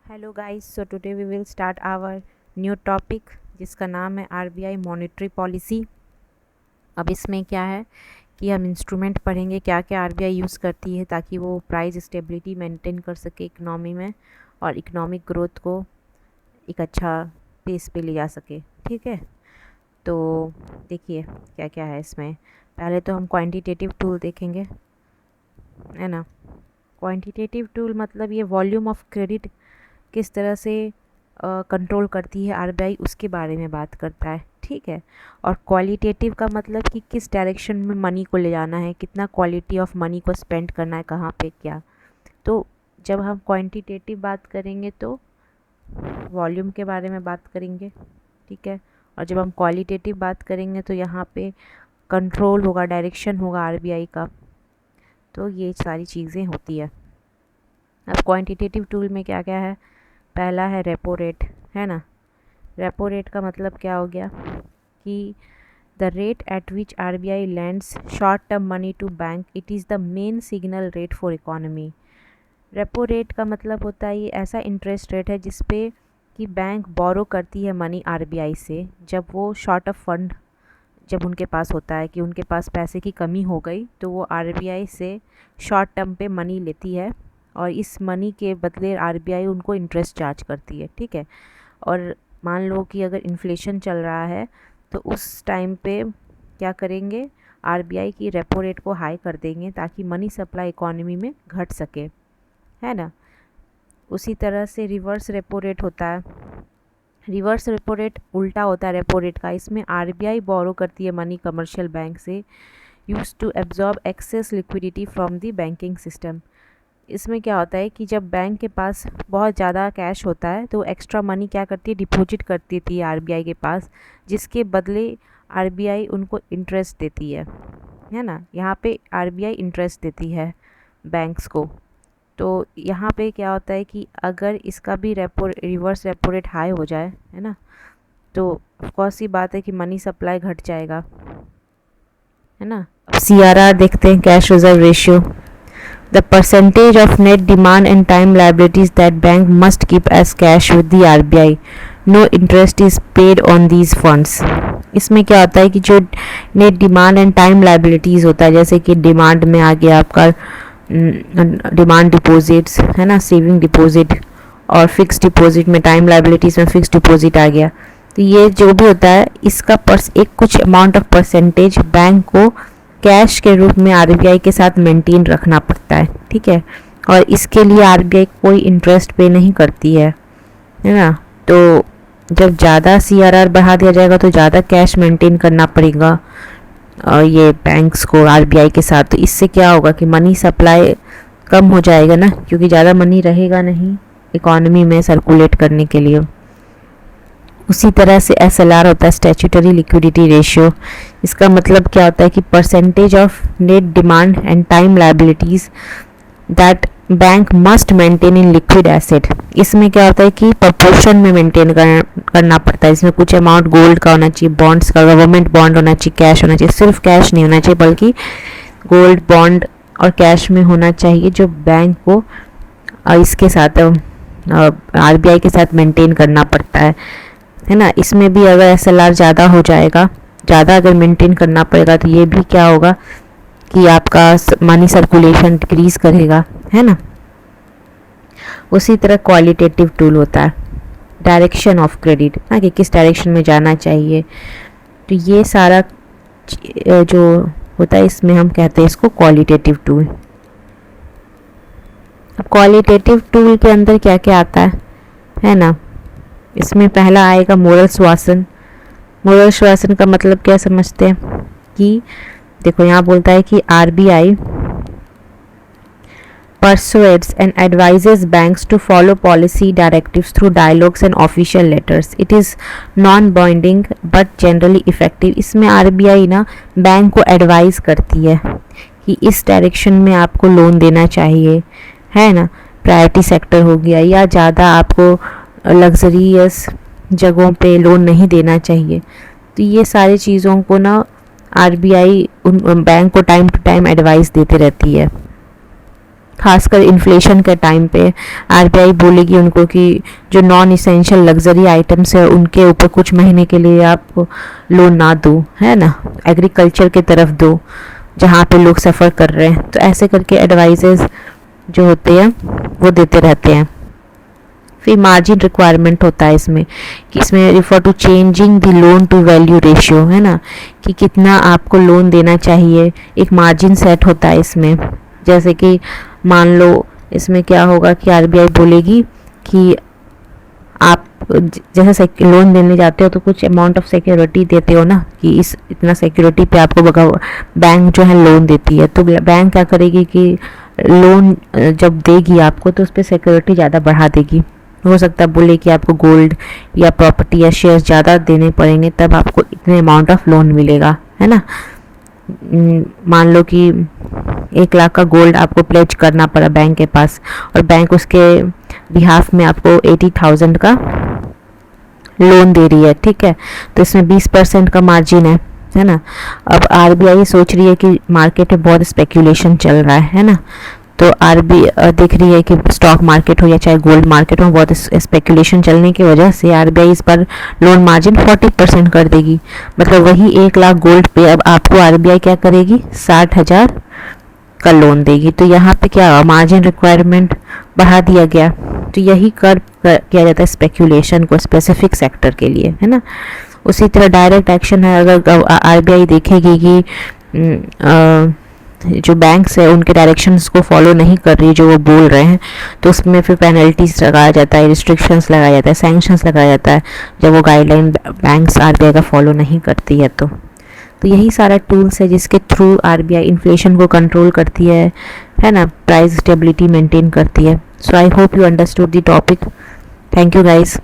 Hello guys, so today we will start our new topic जिसका नाम है RBI monetary policy. अब इसमें क्या है कि हम इंस्ट्रूमेंट पढ़ेंगे क्या क्या आरबीआई यूज़ करती है ताकि वो प्राइस स्टेबिलिटी मेंटेन कर सके इकोनॉमी में और इकोनॉमिक ग्रोथ को एक अच्छा पेस पे ले जा सके। ठीक है, तो देखिए क्या क्या है इसमें। पहले तो हम क्वांटिटेटिव टूल देखेंगे, है ना। क्वांटिटेटिव टूल मतलब ये वॉल्यूम ऑफ क्रेडिट किस तरह से कंट्रोल करती है आरबीआई, उसके बारे में बात करता है। ठीक है, और क्वालिटेटिव का मतलब कि किस डायरेक्शन में मनी को ले जाना है, कितना क्वालिटी ऑफ मनी को स्पेंड करना है, कहाँ पे क्या। तो जब हम क्वांटिटेटिव बात करेंगे तो वॉल्यूम के बारे में बात करेंगे। ठीक है, और जब हम क्वालिटेटिव बात करेंगे तो यहाँ पे कंट्रोल होगा, डायरेक्शन होगा आरबीआई का। तो ये सारी चीज़ें होती है। अब क्वांटिटेटिव टूल में क्या क्या है। पहला है रेपो रेट, है ना। रेपो रेट का मतलब क्या हो गया कि the rate at which RBI lends short term money to bank, it is the main signal rate for economy. Repo rate का मतलब होता है ये ऐसा इंटरेस्ट रेट है जिस पे कि बैंक बोरो करती है मनी आरबीआई से जब वो शॉर्ट ऑफ फंड, जब उनके पास होता है कि उनके पास पैसे की कमी हो गई तो वो आरबीआई से शॉर्ट टर्म पे मनी लेती है और इस मनी के बदले आरबीआई उनको इंटरेस्ट चार्ज करती है। ठीक है, और मान लो कि अगर इन्फ्लेशन चल रहा है तो उस टाइम पे क्या करेंगे, आरबीआई की रेपो रेट को हाई कर देंगे ताकि मनी सप्लाई इकोनॉमी में घट सके, है ना। उसी तरह से रिवर्स रेपो रेट होता है। रिवर्स रेपो रेट उल्टा होता है रेपो रेट का। इसमें आरबीआई बोरो करती है मनी कमर्शियल बैंक से, use to absorb excess liquidity from the banking system. इसमें क्या होता है कि जब बैंक के पास बहुत ज़्यादा कैश होता है तो एक्स्ट्रा मनी क्या करती है, डिपॉजिट कर देती है आरबीआई के पास, जिसके बदले आरबीआई उनको इंटरेस्ट देती है ना। यहाँ पे आरबीआई इंटरेस्ट देती है बैंक्स को। तो यहाँ पे क्या होता है कि अगर इसका भी रिवर्स रेपो रेट हाई हो जाए, है ना, तो ऑफकोर्स सी बात है कि मनी सप्लाई घट जाएगा, है ना। अब सीआरआर देखते हैं, cash reserve ratio, the percentage of net demand and time liabilities that bank must keep as cash with the RBI. No interest is paid on these funds. इसमें क्या होता है कि जो net demand and time liabilities होता है, जैसे कि डिमांड में आ गया आपका डिमांड डिपॉजिट्स, है ना, सेविंग डिपॉजिट, और फिक्स डिपॉजिट में टाइम लाइबिलिटीज़ में फिक्स डिपॉजिट आ गया। तो ये जो भी होता है इसका एक कुछ अमाउंट ऑफ परसेंटेज बैंक को कैश के रूप में आरबीआई के साथ मेंटेन रखना पड़ता है। ठीक है, और इसके लिए आरबीआई कोई इंटरेस्ट पे नहीं करती है ना। तो जब ज़्यादा सीआरआर बढ़ा दिया जाएगा तो ज़्यादा कैश मेंटेन करना पड़ेगा और ये बैंक्स को आरबीआई के साथ। तो इससे क्या होगा कि मनी सप्लाई कम हो जाएगा ना, क्योंकि ज़्यादा मनी रहेगा नहीं इकोनॉमी में सर्कुलेट करने के लिए। उसी तरह से एसएलआर होता है, स्टैट्यूटरी लिक्विडिटी रेशियो। इसका मतलब क्या होता है कि percentage of net demand and time liabilities that bank must maintain in liquid asset. इसमें क्या होता है कि प्रपोर्शन में मेंटेन करना पड़ता है। इसमें कुछ अमाउंट गोल्ड का होना चाहिए, बॉन्ड्स का, गवर्नमेंट बॉन्ड होना चाहिए, कैश होना चाहिए। सिर्फ कैश नहीं होना चाहिए बल्कि गोल्ड, बॉन्ड और कैश में होना चाहिए, जो बैंक को इसके साथ आरबीआई के साथ मेंटेन करना पड़ता है ना। इसमें भी अगर एसएलआर ज़्यादा हो जाएगा, ज़्यादा अगर मेंटेन करना पड़ेगा तो ये भी क्या होगा कि आपका मनी सर्कुलेशन डिक्रीज करेगा, है ना। उसी तरह क्वालिटेटिव टूल होता है, डायरेक्शन ऑफ क्रेडिट, ना कि किस डायरेक्शन में जाना चाहिए। तो ये सारा जो होता है इसमें हम कहते हैं इसको क्वालिटेटिव टूल। अब क्वालिटेटिव टूल के अंदर क्या क्या आता है ना। इसमें पहला आएगा मोरल स्वासन। मोरल स्वासन का मतलब क्या समझते हैं कि देखो यहाँ बोलता है कि RBI persuades and advises banks to follow policy directives through dialogues and official letters. It is non-binding but generally effective. इसमें आरबीआई ना बैंक को एडवाइस करती है कि इस डायरेक्शन में आपको लोन देना चाहिए, है ना, प्रायोरिटी सेक्टर हो गया, या ज़्यादा आपको लग्जरियस जगहों पे लोन नहीं देना चाहिए। तो ये सारी चीज़ों को ना आरबीआई उन बैंक को टाइम टू टाइम एडवाइस देते रहती है। खासकर इन्फ्लेशन के टाइम पे आरबीआई बोलेगी उनको कि जो नॉन इसेंशियल लग्जरी आइटम्स है उनके ऊपर कुछ महीने के लिए आप लोन ना दो, है ना, एग्रीकल्चर की तरफ दो जहाँ पे लोग सफ़र कर रहे हैं। तो ऐसे करके एडवाइजेज जो होते हैं वो देते रहते हैं। फिर मार्जिन रिक्वायरमेंट होता है इसमें, कि इसमें refer to changing the loan to value ratio, है ना, कि कितना आपको लोन देना चाहिए। एक मार्जिन सेट होता है इसमें। जैसे कि मान लो इसमें क्या होगा कि आरबीआई बोलेगी कि आप जैसे लोन देने जाते हो तो कुछ अमाउंट ऑफ सिक्योरिटी देते हो ना, कि इस इतना सिक्योरिटी पे आपको बैंक जो है लोन देती है। तो बैंक क्या करेगी कि लोन जब देगी आपको तो उस पर सिक्योरिटी ज़्यादा बढ़ा देगी। हो सकता है बोले कि आपको गोल्ड या प्रॉपर्टी या शेयर्स ज़्यादा देने पड़ेंगे तब आपको इतने अमाउंट ऑफ लोन मिलेगा, है ना। मान लो कि 1 लाख का गोल्ड आपको प्लेज करना पड़ा बैंक के पास और बैंक उसके बिहाफ में आपको 80,000 का लोन दे रही है, ठीक है। तो इसमें 20% का मार्जिन है ना। अब आरबीआई सोच रही है कि मार्केट में बहुत स्पेक्यूलेशन चल रहा है ना, तो आरबीआई देख रही है कि स्टॉक मार्केट हो या चाहे गोल्ड मार्केट हो, बहुत स्पेकुलेशन चलने की वजह से आरबीआई इस पर लोन मार्जिन 40% कर देगी। मतलब वही 1 लाख गोल्ड पे अब आपको आरबीआई क्या करेगी, 60,000 का लोन देगी। तो यहाँ पे क्या मार्जिन रिक्वायरमेंट बढ़ा दिया गया। तो यही किया जाता है स्पेकुलेशन को स्पेसिफिक सेक्टर के लिए, है ना। उसी तरह डायरेक्ट एक्शन है, अगर आरबीआई देखेगी कि जो बैंक्स है उनके डायरेक्शंस को फॉलो नहीं कर रही जो वो बोल रहे हैं, तो उसमें फिर पेनल्टीज लगाया जाता है, रिस्ट्रिक्शंस लगाया जाता है, सैंक्शंस लगाया जाता है जब वो गाइडलाइन बैंक्स आरबीआई का फॉलो नहीं करती है। तो यही सारा टूल्स है जिसके थ्रू आरबीआई इन्फ्लेशन को कंट्रोल करती है ना, प्राइस स्टेबिलिटी मेंटेन करती है। So I hope you understood the topic. Thank you guys.